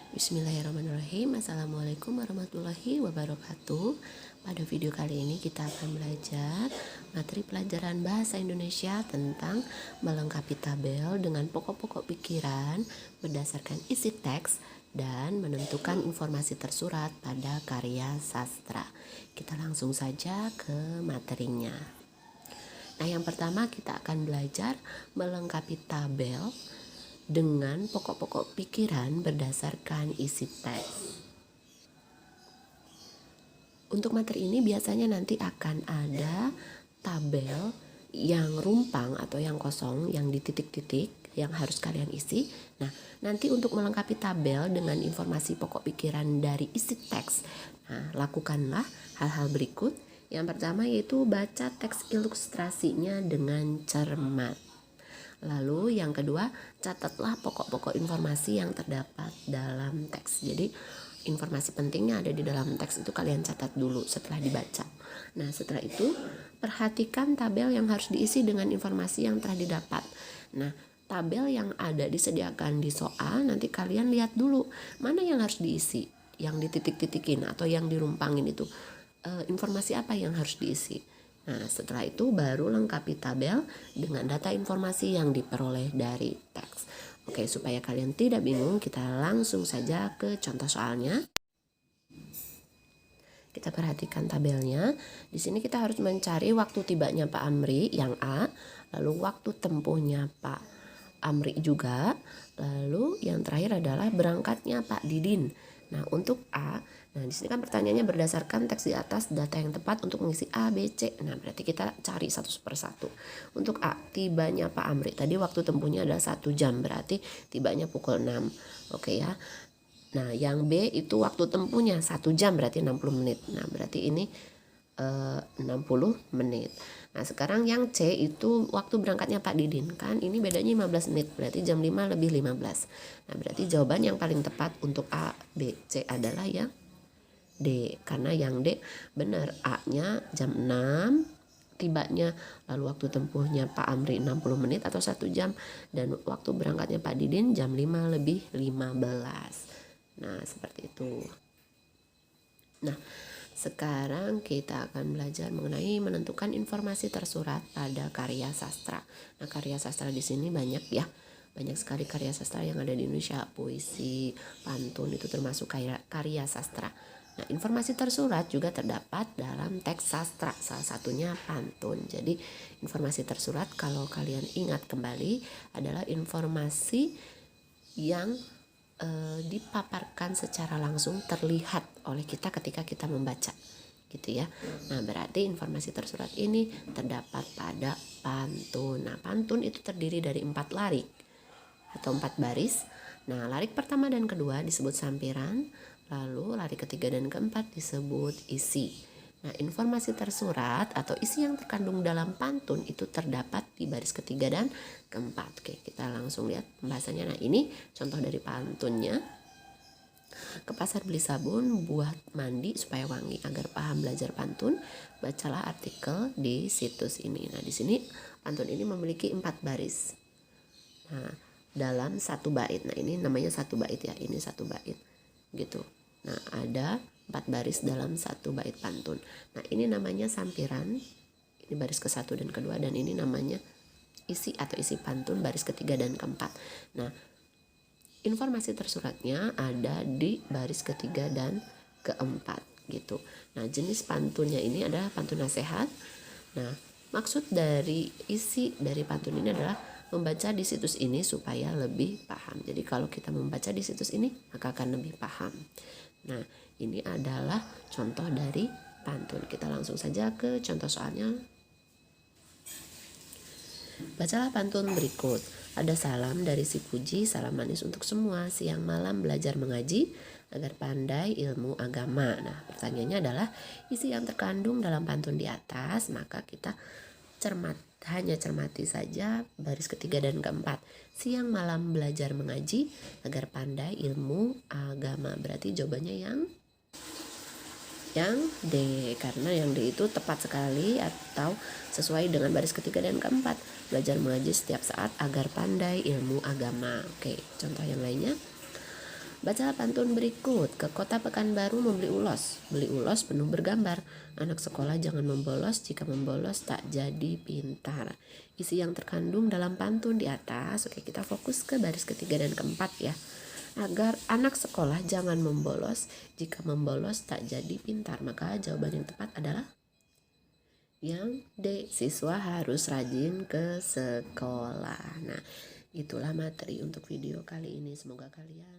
Bismillahirrahmanirrahim. Assalamualaikum warahmatullahi wabarakatuh. Pada video kali ini kita akan belajar materi pelajaran bahasa Indonesia tentang melengkapi tabel dengan pokok-pokok pikiran berdasarkan isi teks dan menentukan informasi tersurat pada karya sastra. Kita langsung saja ke materinya. Nah, yang pertama kita akan belajar melengkapi tabel dengan pokok-pokok pikiran berdasarkan isi teks. Untuk materi ini biasanya nanti akan ada tabel yang rumpang atau yang kosong, yang di titik-titik yang harus kalian isi. Nah, nanti untuk melengkapi tabel dengan informasi pokok pikiran dari isi teks, nah, lakukanlah hal-hal berikut. Yang pertama yaitu baca teks ilustrasinya dengan cermat. Lalu yang kedua, catatlah pokok-pokok informasi yang terdapat dalam teks. Jadi informasi pentingnya ada di dalam teks itu kalian catat dulu setelah dibaca. Nah, setelah itu perhatikan tabel yang harus diisi dengan informasi yang telah didapat. Nah, tabel yang ada disediakan di soal nanti kalian lihat dulu mana yang harus diisi, yang dititik-titikin atau yang dirumpangin itu informasi apa yang harus diisi. Nah, setelah itu baru lengkapi tabel dengan data informasi yang diperoleh dari teks. Oke, supaya kalian tidak bingung, kita langsung saja ke contoh soalnya. Kita perhatikan tabelnya. Di sini kita harus mencari waktu tibanya Pak Amri yang A, lalu waktu tempuhnya Pak Amri juga, lalu yang terakhir adalah berangkatnya Pak Didin. Nah, untuk A, nah di sini kan pertanyaannya berdasarkan teks di atas data yang tepat untuk mengisi A, B, C. Nah, berarti kita cari satu persatu. Untuk A, tibanya Pak Amri. Tadi waktu tempuhnya adalah 1 jam, berarti tibanya pukul 6. Oke ya. Nah, yang B itu waktu tempuhnya 1 jam, berarti 60 menit. Nah, berarti ini 60 menit. Nah, sekarang yang C itu waktu berangkatnya Pak Didin. Kan ini bedanya 15 menit, berarti jam 5 lebih 15. Nah, berarti jawaban yang paling tepat untuk A, B, C adalah yang D. Karena yang D benar, A-nya jam 6 tibanya, lalu waktu tempuhnya Pak Amri 60 menit atau 1 jam, dan waktu berangkatnya Pak Didin jam 5 lebih 15. Nah, seperti itu. Nah, sekarang kita akan belajar mengenai menentukan informasi tersurat pada karya sastra. Nah, karya sastra di sini banyak ya. Banyak sekali karya sastra yang ada di Indonesia. Puisi, pantun itu termasuk karya sastra. Nah, informasi tersurat juga terdapat dalam teks sastra. Salah satunya pantun. Jadi, informasi tersurat kalau kalian ingat kembali adalah informasi yang dipaparkan secara langsung, terlihat oleh kita ketika kita membaca gitu ya. Nah, berarti informasi tersurat ini terdapat pada pantun. Nah, pantun itu terdiri dari 4 larik atau 4 baris. Nah, larik pertama dan kedua disebut sampiran, lalu larik ketiga dan keempat disebut isi. Nah, informasi tersurat atau isi yang terkandung dalam pantun itu terdapat di baris ketiga dan keempat. Oke, kita langsung lihat pembahasannya. Nah, ini contoh dari pantunnya. Ke pasar beli sabun buat mandi supaya wangi. Agar paham belajar pantun, bacalah artikel di situs ini. Nah, di sini pantun ini memiliki 4 baris. Nah, dalam 1 bait. Nah, ini namanya 1 bait ya. Ini 1 bait. Gitu. Nah, ada 4 baris dalam 1 bait pantun. Nah, ini namanya sampiran. Ini baris ke-1 dan kedua, dan ini namanya isi atau isi pantun baris ketiga dan keempat. Nah, informasi tersuratnya ada di baris ketiga dan keempat gitu. Nah, jenis pantunnya ini adalah pantun nasihat. Nah, maksud dari isi dari pantun ini adalah membaca di situs ini supaya lebih paham. Jadi kalau kita membaca di situs ini maka akan lebih paham. Nah, ini adalah contoh dari pantun. Kita langsung saja ke contoh soalnya. Bacalah pantun berikut. Ada salam dari si Puji, salam manis untuk semua. Siang malam belajar mengaji agar pandai ilmu agama. Nah, pertanyaannya adalah isi yang terkandung dalam pantun di atas, maka kita hanya cermati saja baris ketiga dan keempat. Siang malam belajar mengaji agar pandai ilmu agama. Berarti jawabannya yang D, karena yang D itu tepat sekali atau sesuai dengan baris ketiga dan keempat. Belajar mengaji setiap saat agar pandai ilmu agama. Oke, contoh yang lainnya. Baca pantun berikut. Ke kota Pekanbaru membeli ulos. Beli ulos penuh bergambar. Anak sekolah jangan membolos, jika membolos tak jadi pintar. Isi yang terkandung dalam pantun di atas. Oke, kita fokus ke baris ketiga dan keempat ya. Agar anak sekolah jangan membolos, jika membolos tak jadi pintar. Maka jawaban yang tepat adalah yang D, siswa harus rajin ke sekolah. Nah, itulah materi untuk video kali ini. Semoga kalian